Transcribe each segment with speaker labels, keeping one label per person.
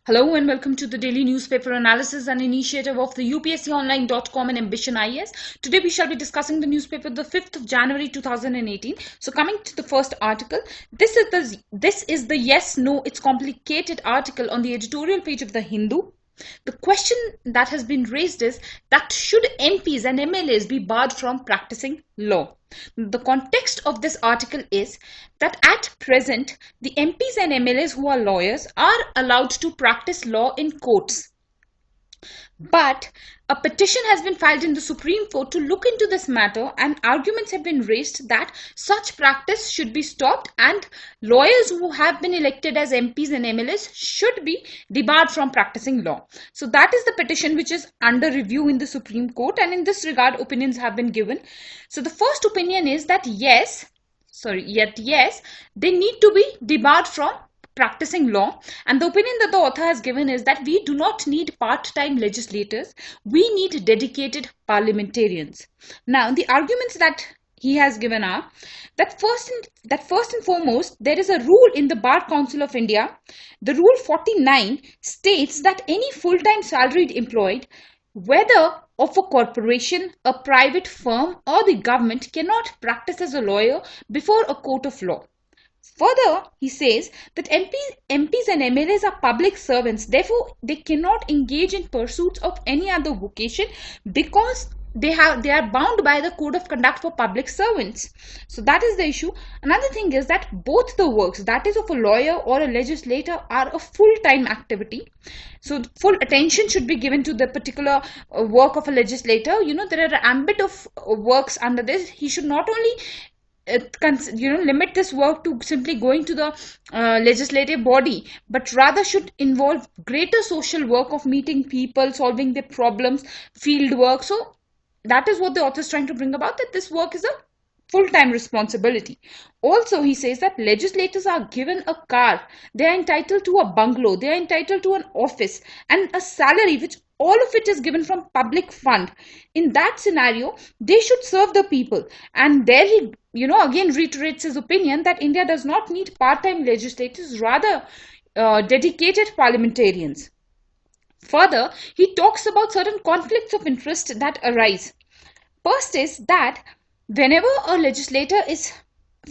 Speaker 1: Hello and welcome to the daily newspaper analysis and initiative of the UPSConline.com and Ambition IAS. Today we shall be discussing the newspaper the 5th of January 2018. So coming to the first article, this is the yes no it's complicated article on the editorial page of the Hindu. The question that has been raised is that should MPs and MLAs be barred from practicing law? The context of this article is that at present, the MPs and MLAs who are lawyers are allowed to practice law in courts. But a petition has been filed in the Supreme Court to look into this matter, and arguments have been raised that such practice should be stopped and lawyers who have been elected as MPs and MLAs should be debarred from practicing law. So that is the petition which is under review in the Supreme Court, and in this regard opinions have been given. So the first opinion is that yes, they need to be debarred from practicing law, and the opinion that the author has given is that we do not need part-time legislators, we need dedicated parliamentarians. Now the arguments that he has given are that first and foremost there is a rule in the Bar Council of India. The rule 49 states that any full-time salaried employed, whether of a corporation, a private firm or the government, cannot practice as a lawyer before a court of law. Further, he says that MPs and MLAs are public servants. Therefore, they cannot engage in pursuits of any other vocation because they are bound by the code of conduct for public servants. So that is the issue. Another thing is that both the works, that is of a lawyer or a legislator, are a full-time activity. So full attention should be given to the particular work of a legislator. There are an ambit of works under this. He should not only limit this work to simply going to the legislative body, but rather should involve greater social work of meeting people, solving their problems, field work. So that is what the author is trying to bring about, that this work is a full-time responsibility. Also, he says that legislators are given a car, they are entitled to a bungalow, they are entitled to an office and a salary, which all of it is given from public fund. In that scenario, they should serve the people. And there he again reiterates his opinion that India does not need part-time legislators, rather dedicated parliamentarians. Further, he talks about certain conflicts of interest that arise. First is that whenever a legislator is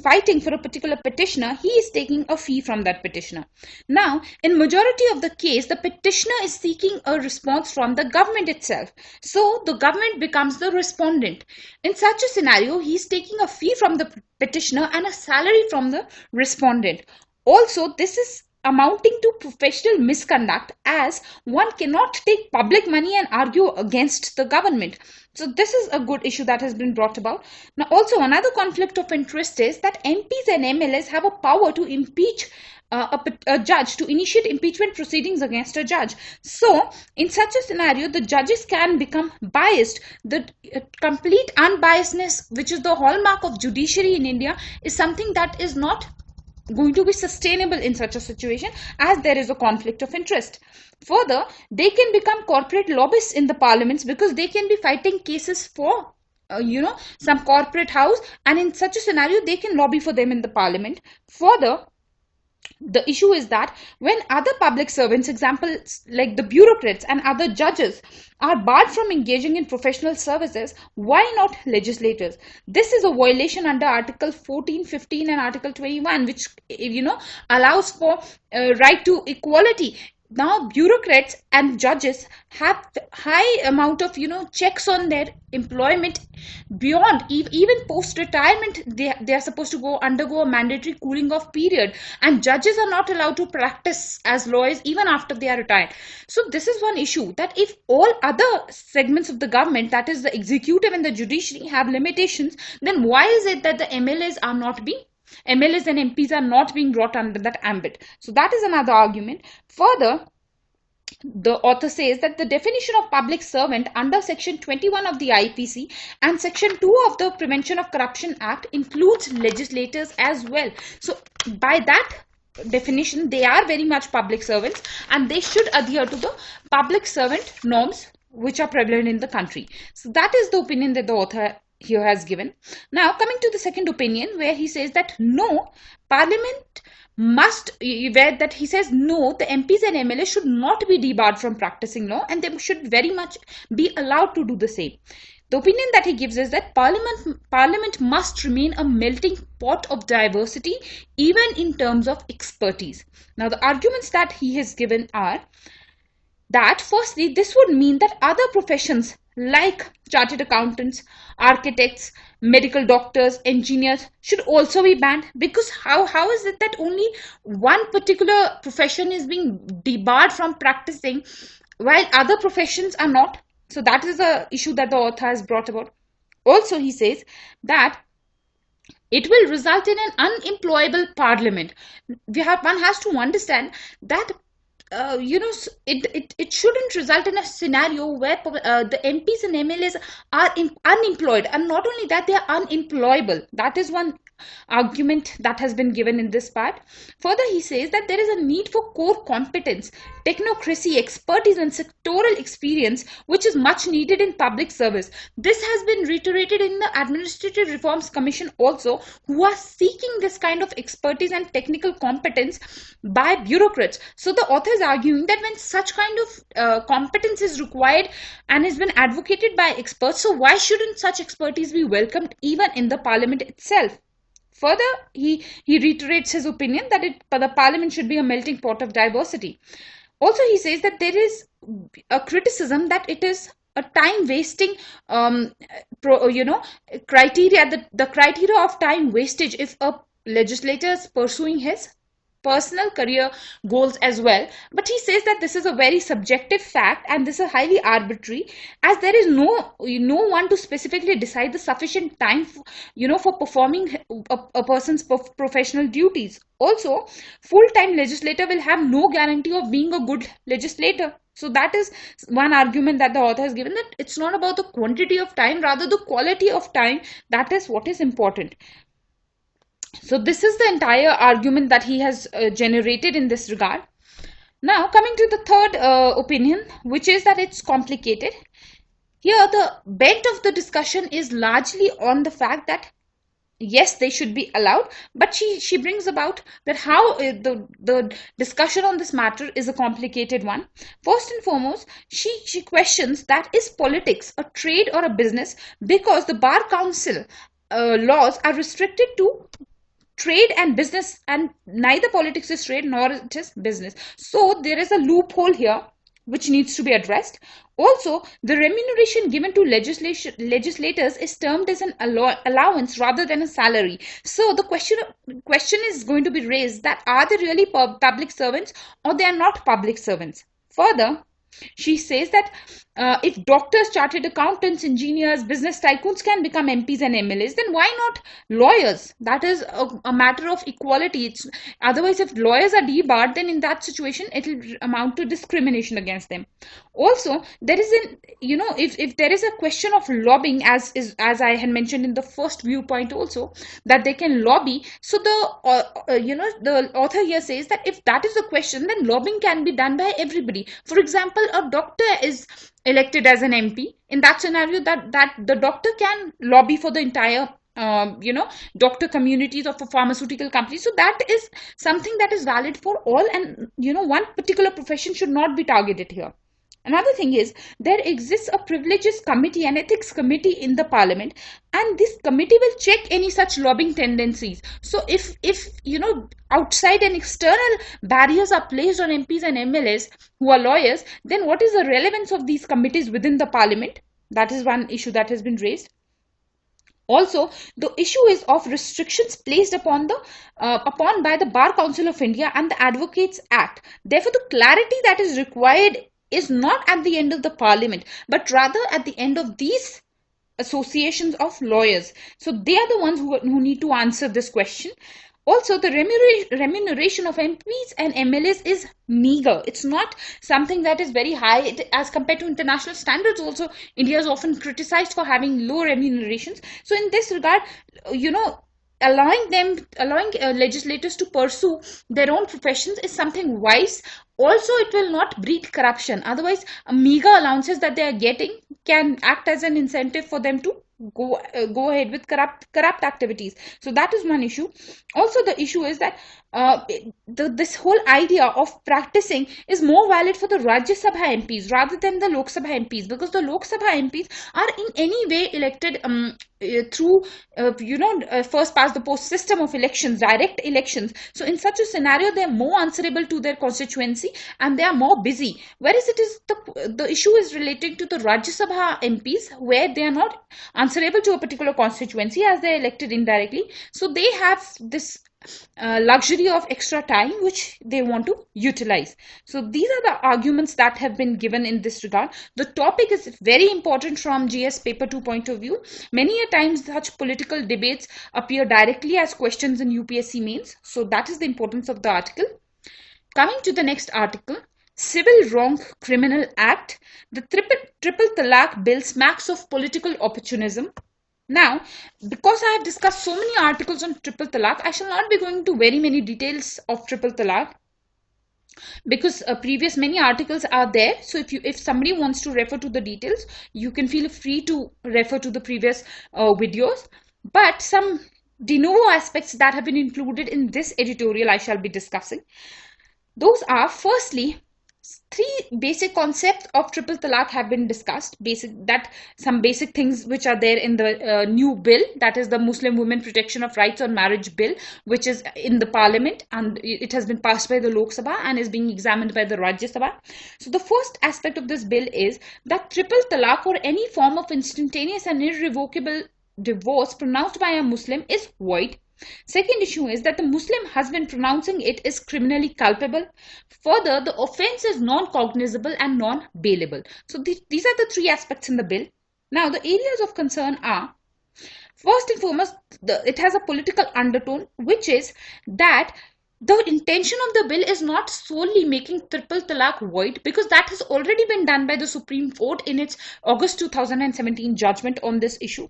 Speaker 1: fighting for a particular petitioner, he is taking a fee from that petitioner. Now, in majority of the case, the petitioner is seeking a response from the government itself. So, the government becomes the respondent. In such a scenario, he is taking a fee from the petitioner and a salary from the respondent. Also, this is amounting to professional misconduct, as one cannot take public money and argue against the government. So this is a good issue that has been brought about. Now also another conflict of interest is that MPs and MLAs have a power to impeach a judge, to initiate impeachment proceedings against a judge. So in such a scenario, the judges can become biased. The complete unbiasedness, which is the hallmark of judiciary in India, is something that is not going to be sustainable in such a situation, as there is a conflict of interest. Further, they can become corporate lobbyists in the parliaments because they can be fighting cases for some corporate house, and in such a scenario they can lobby for them in the parliament. Further, the issue is that when other public servants, examples like the bureaucrats and other judges, are barred from engaging in professional services, why not legislators? This is a violation under Article 14, 15 and Article 21, which allows for right to equality. Now bureaucrats and judges have high amount of checks on their employment beyond even post retirement. They are supposed to undergo a mandatory cooling off period, and judges are not allowed to practice as lawyers even after they are retired. So this is one issue, that if all other segments of the government, that is the executive and the judiciary, have limitations, then why is it that the MLAs and MPs are not being brought under that ambit? So that is another argument. Further, the author says that the definition of public servant under section 21 of the IPC and section 2 of the Prevention of Corruption Act includes legislators as well. So by that definition, they are very much public servants and they should adhere to the public servant norms which are prevalent in the country. So that is the opinion that the author here has given. Now coming to the second opinion, where he says that no, must, where that he says no, the MPs and MLAs should not be debarred from practicing law, and they should very much be allowed to do the same. The opinion that he gives is that Parliament must remain a melting pot of diversity, even in terms of expertise. Now, the arguments that he has given are that firstly, this would mean that other professions like chartered accountants, architects, medical doctors, engineers should also be banned, because how is it that only one particular profession is being debarred from practicing while other professions are not? So that is a issue that the author has brought about. Also, he says that it will result in an unemployable parliament. One has to understand that it shouldn't result in a scenario where the MPs and MLAs are unemployed, and not only that, they are unemployable. That is one argument that has been given in this part. Further, he says that there is a need for core competence, technocracy, expertise, and sectoral experience, which is much needed in public service. This has been reiterated in the Administrative Reforms Commission also, who are seeking this kind of expertise and technical competence by bureaucrats. So the author is arguing that when such kind of competence is required and has been advocated by experts, so why shouldn't such expertise be welcomed even in the parliament itself? Further, he reiterates his opinion that the parliament should be a melting pot of diversity. Also, he says that there is a criticism that it is a time wasting criteria, the criteria of time wastage if a legislator is pursuing his personal career goals as well. But he says that this is a very subjective fact, and this is highly arbitrary, as there is no one to specifically decide the sufficient time for performing a person's professional duties. Also, full-time legislator will have no guarantee of being a good legislator. So that is one argument that the author has given, that it's not about the quantity of time, rather the quality of time, that is what is important. So this is the entire argument that he has generated in this regard. Now, coming to the third opinion, which is that it's complicated. Here, the bent of the discussion is largely on the fact that yes, they should be allowed, but she brings about that how the discussion on this matter is a complicated one. First and foremost, she questions that is politics a trade or a business, because the Bar Council laws are restricted to trade and business, and neither politics is trade nor it is business. So there is a loophole here which needs to be addressed. Also, the remuneration given to legislators is termed as an allowance rather than a salary. So the question is going to be raised that are they really public servants or they are not public servants? Further, she says that if doctors, chartered accountants, engineers, business tycoons can become MPs and MLAs, then why not lawyers? That is a matter of equality. Otherwise, if lawyers are debarred, then in that situation, it will amount to discrimination against them. Also, there is if there is a question of lobbying, as I had mentioned in the first viewpoint also, that they can lobby. So the author here says that if that is the question, then lobbying can be done by everybody. For example, a doctor is elected as an MP. In that scenario, that the doctor can lobby for the entire doctor communities or for pharmaceutical companies. So that is something that is valid for all, and one particular profession should not be targeted here. Another thing is, there exists a privileges committee and ethics committee in the parliament, and this committee will check any such lobbying tendencies. So if outside and external barriers are placed on MPs and MLAs who are lawyers, then what is the relevance of these committees within the parliament? That is one issue that has been raised. Also, the issue is of restrictions placed upon by the Bar Council of India and the Advocates Act. Therefore, the clarity that is required is not at the end of the parliament, but rather at the end of these associations of lawyers. So they are the ones who need to answer this question. Also, the remuneration of MPs and MLAs is meager. It's not something that is very high as compared to international standards. Also, India is often criticized for having low remunerations. So in this regard, allowing legislators to pursue their own professions is something wise. Also, it will not breed corruption. Otherwise, meager allowances that they are getting can act as an incentive for them to go ahead with corrupt activities. So that is one issue. Also, the issue is that this whole idea of practicing is more valid for the Rajya Sabha MPs rather than the Lok Sabha MPs, because the Lok Sabha MPs are in any way elected through first past the post system of elections, direct elections. So in such a scenario, they are more answerable to their constituency and they are more busy, whereas it is the issue is relating to the Rajya Sabha MPs, where they are not answerable to a particular constituency as they are elected indirectly. So they have this luxury of extra time which they want to utilize. So these are the arguments that have been given in this regard. The topic is very important from GS paper 2 point of view. Many a times such political debates appear directly as questions in UPSC mains. So that is the importance of the article. Coming to the next article, Civil Wrong Criminal Act. The triple talaq bill smacks of political opportunism. Now, because I have discussed so many articles on triple talaq, I shall not be going into very many details of triple talaq, because previous many articles are there. So if somebody wants to refer to the details, you can feel free to refer to the previous videos. But some de novo aspects that have been included in this editorial I shall be discussing. Those are, firstly, three basic concepts of triple talaq have been discussed. Some basic things which are there in the new bill, that is the Muslim Women Protection of Rights on Marriage bill, which is in the parliament and it has been passed by the Lok Sabha and is being examined by the Rajya Sabha. So the first aspect of this bill is that triple talaq, or any form of instantaneous and irrevocable divorce pronounced by a Muslim, is void. Second issue is that the Muslim husband pronouncing it is criminally culpable. Further, the offence is non-cognizable and non-bailable. So these are the three aspects in the bill. Now, the areas of concern are, first and foremost, it has a political undertone, which is that the intention of the bill is not solely making triple talaq void, because that has already been done by the Supreme Court in its August 2017 judgment on this issue.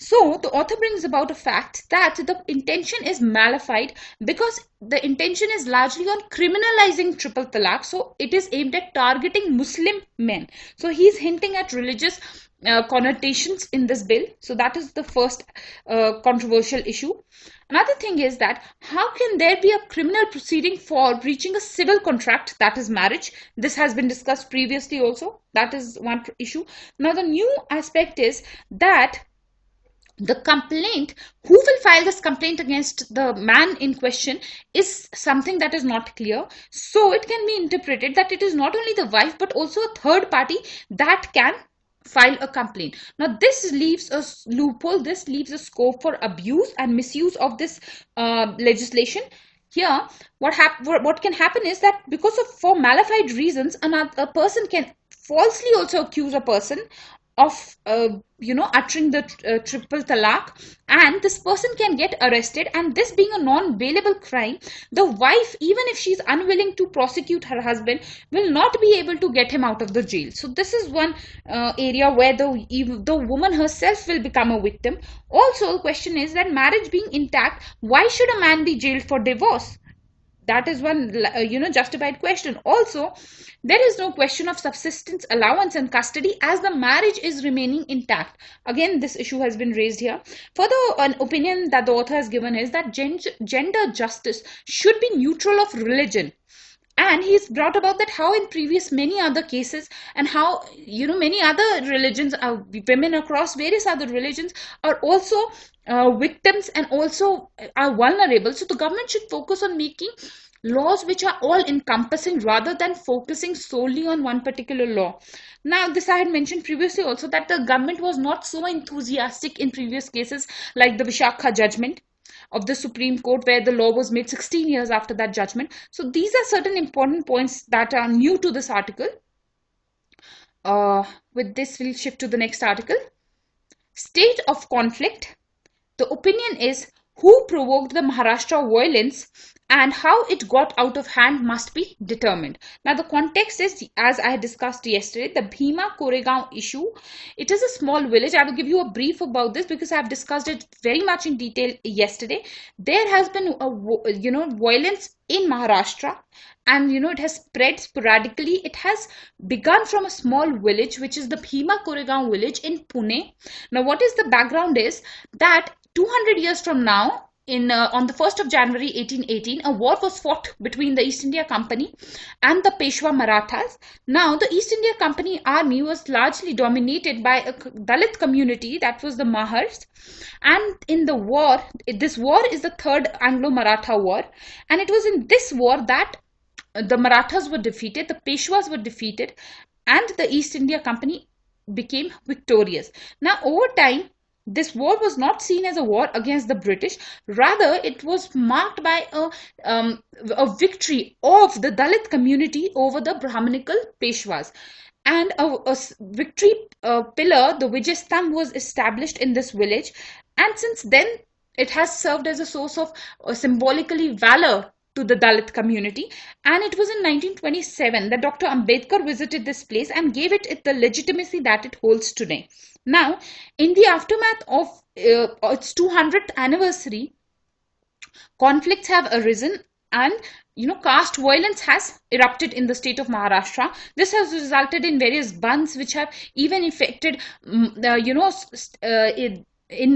Speaker 1: So the author brings about a fact that the intention is malified because the intention is largely on criminalizing triple talaq. So it is aimed at targeting Muslim men. So he's hinting at religious connotations in this bill. So that is the first controversial issue. Another thing is that how can there be a criminal proceeding for breaching a civil contract, that is marriage? This has been discussed previously also. That is one issue. Now the new aspect is that the complaint, who will file this complaint against the man in question, is something that is not clear. So it can be interpreted that it is not only the wife but also a third party that can file a complaint. Now this leaves a loophole, this leaves a scope for abuse and misuse of this legislation. Here what can happen is that because of for malified reasons, a person can falsely also accuse a person of uttering the triple talaq, and this person can get arrested, and this being a non-bailable crime, the wife, even if she's unwilling to prosecute her husband, will not be able to get him out of the jail. So this is one area where the woman herself will become a victim. Also, the question is that marriage being intact, why should a man be jailed for divorce? That is one justified question. Also, there is no question of subsistence allowance and custody as the marriage is remaining intact. Again, this issue has been raised here. Further, an opinion that the author has given is that gender justice should be neutral of religion. And he's brought about that how in previous many other cases, and how many other religions, women across various other religions are also victims and also are vulnerable. So the government should focus on making laws which are all encompassing rather than focusing solely on one particular law. Now this I had mentioned previously also, that the government was not so enthusiastic in previous cases like the Vishakha judgment of the Supreme Court, where the law was made 16 years after that judgment. So these are certain important points that are new to this article. With this, we'll shift to the next article. State of conflict. The opinion is who provoked the Maharashtra violence and how it got out of hand must be determined. Now the context is, as I discussed yesterday, the Bhima Koregaon issue. It is a small village. I will give you a brief about this because I have discussed it very much in detail yesterday. There has been violence in Maharashtra, and it has spread sporadically. It has begun from a small village, which is the Bhima Koregaon village in Pune. Now, what is the background is that 200 years from now, on the 1st of January 1818, a war was fought between the East India Company and the Peshwa Marathas. Now, the East India Company army was largely dominated by a Dalit community, that was the Mahars. And in the war, this war is the Third Anglo-Maratha War. And it was in this war that the Marathas were defeated, the Peshwas were defeated, and the East India Company became victorious. Now, over time, this war was not seen as a war against the British. Rather, it was marked by a victory of the Dalit community over the Brahmanical Peshwas. And a victory pillar, the Vijayastambh, was established in this village. And since then, it has served as a source of symbolically valor to the Dalit community. And it was in 1927 that Dr. Ambedkar visited this place and gave it the legitimacy that it holds today. Now, in the aftermath of its 200th anniversary, conflicts have arisen, and caste violence has erupted in the state of Maharashtra. This has resulted in various bands which have even affected in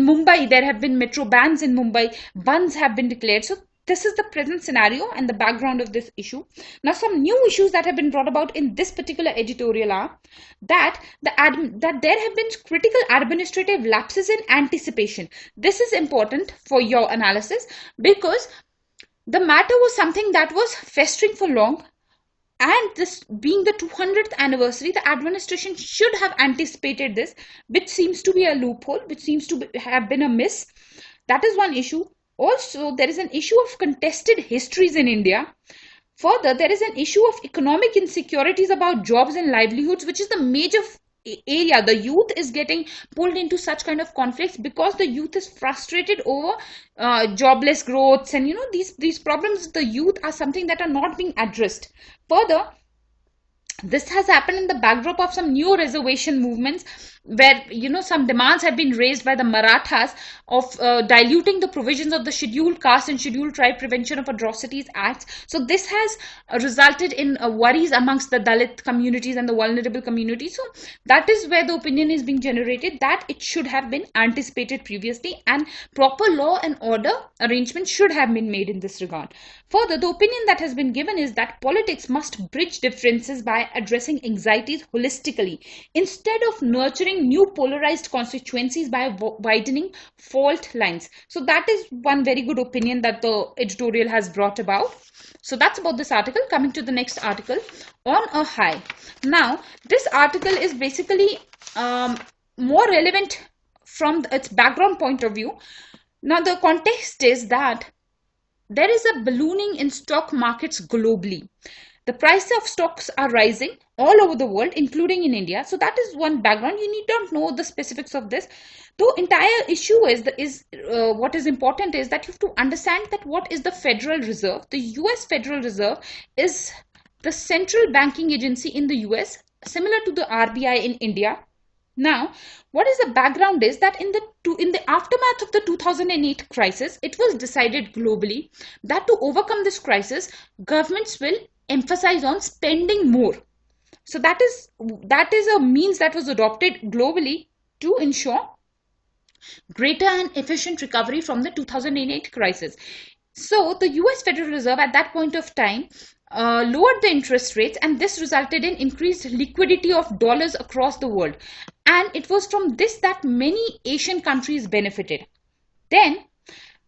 Speaker 1: Mumbai. There have been metro bans in Mumbai. Bands have been declared. So this is the present scenario and the background of this issue. Now, some new issues that have been brought about in this particular editorial are that there have been critical administrative lapses in anticipation. This is important for your analysis because the matter was something that was festering for long, and this being the 200th anniversary, the administration should have anticipated this, which seems to be a loophole, which seems to have been a miss. That is one issue. Also, there is an issue of contested histories in India. Further, there is an issue of economic insecurities about jobs and livelihoods, which is the major area. The youth is getting pulled into such kind of conflicts because the youth is frustrated over jobless growths, and these problems of the youth are something that are not being addressed. Further, this has happened in the backdrop of some new reservation movements where some demands have been raised by the Marathas of diluting the provisions of the Scheduled Caste and Scheduled Tribe Prevention of Atrocities Acts. So this has resulted in worries amongst the Dalit communities and the vulnerable communities. So that is where the opinion is being generated that it should have been anticipated previously and proper law and order arrangements should have been made in this regard. Further, the opinion that has been given is that politics must bridge differences by addressing anxieties holistically instead of nurturing new polarized constituencies by widening fault lines. So that is one very good opinion that the editorial has brought about. So that's about this article. Coming to the next article, On a High. Now, this article is basically more relevant from its background point of view. Now, the context is that there is a ballooning in stock markets globally. The prices of stocks are rising all over the world, including in India. So that is one background. You need not know the specifics of this. The entire issue is what is important is that you have to understand that what is the Federal Reserve. The US Federal Reserve is the central banking agency in the US, similar to the RBI in India. Now, what is the background is that in the aftermath of the 2008 crisis, it was decided globally that to overcome this crisis, governments will emphasize on spending more. So that is a means that was adopted globally to ensure greater and efficient recovery from the 2008 crisis. So the US Federal Reserve at that point of time lowered the interest rates, and this resulted in increased liquidity of dollars across the world. And it was from this that many Asian countries benefited. Then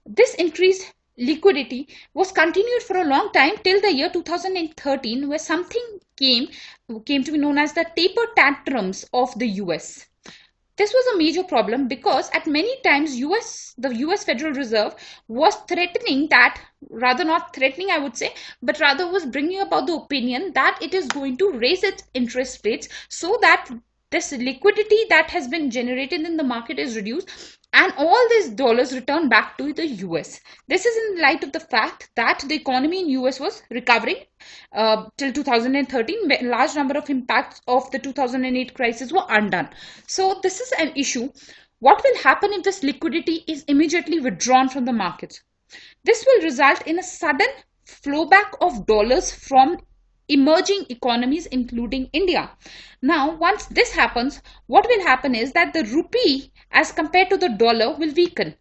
Speaker 1: this increased liquidity was continued for a long time till the year 2013, where something came to be known as the taper tantrums of the US. This was a major problem because at many times the US Federal Reserve was threatening that, rather not threatening I would say, but rather was bringing about the opinion that it is going to raise its interest rates so that this liquidity that has been generated in the market is reduced and all these dollars return back to the US. This is in light of the fact that the economy in US was recovering till 2013. A large number of impacts of the 2008 crisis were undone. So this is an issue. What will happen if this liquidity is immediately withdrawn from the markets? This will result in a sudden flow back of dollars from emerging economies including India. Now once this happens, what will happen is that the rupee as compared to the dollar will weaken.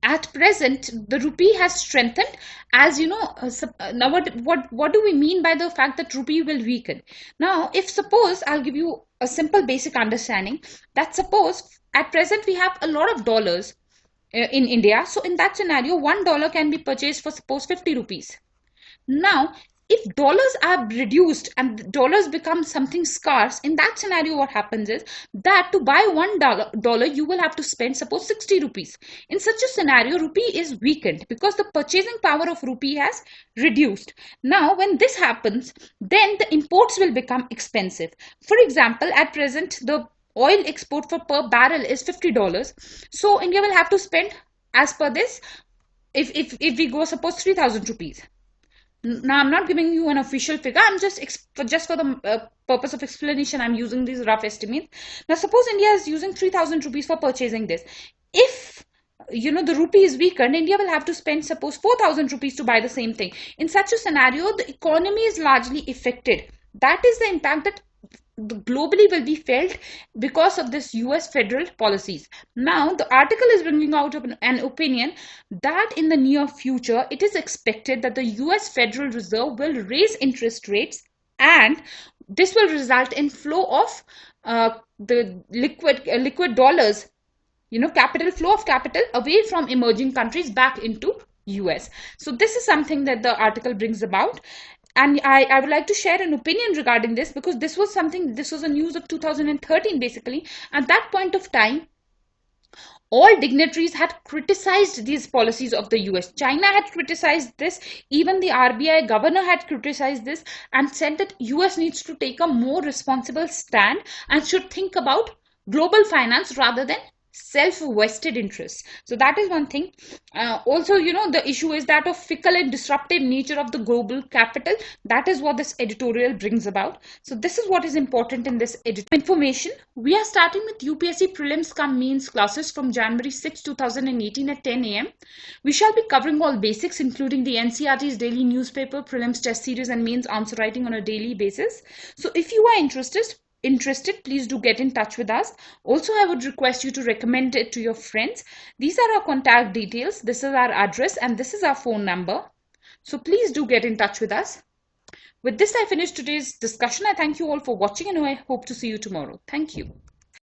Speaker 1: At present the rupee has strengthened, as you know. Now what do we mean by the fact that rupee will weaken? Now if suppose I'll give you a simple basic understanding, that suppose at present we have a lot of dollars in India. So in that scenario, $1 can be purchased for suppose 50 rupees. Now if dollars are reduced and dollars become something scarce, in that scenario what happens is that to buy $1 you will have to spend suppose 60 rupees. In such a scenario, rupee is weakened because the purchasing power of rupee has reduced. Now when this happens, then the imports will become expensive. For example, at present the oil export for per barrel is $50. So India will have to spend, as per this, if we go suppose 3,000 rupees. Now I'm not giving you an official figure, I'm just for the purpose of explanation I'm using these rough estimates. Now suppose India is using 3,000 rupees for purchasing this. If the rupee is weakened, India will have to spend suppose 4,000 rupees to buy the same thing. In such a scenario, the economy is largely affected. That is the impact that globally will be felt because of this US federal policies. Now the article is bringing out an opinion that in the near future it is expected that the US Federal Reserve will raise interest rates, and this will result in flow of the liquid dollars, capital flow of capital away from emerging countries back into US. So this is something that the article brings about. And I would like to share an opinion regarding this, because this was a news of 2013 basically. At that point of time, all dignitaries had criticized these policies of the US. China had criticized this. Even the RBI governor had criticized this and said that US needs to take a more responsible stand and should think about global finance rather than self-vested interests. So that is one thing. Also, the issue is that of fickle and disruptive nature of the global capital. That is what this editorial brings about. So this is what is important in this information. We are starting with UPSC prelims cum mains classes from January 6, 2018 at 10 a.m. We shall be covering all basics, including the NCERT's daily newspaper, prelims test series and mains answer writing on a daily basis. So if you are interested, please do get in touch with us. Also, I would request you to recommend it to your friends. These are our contact details, this is our address, and this is our phone number. So please do get in touch with us. With this, I finish today's discussion. I thank you all for watching and I hope to see you tomorrow. Thank you.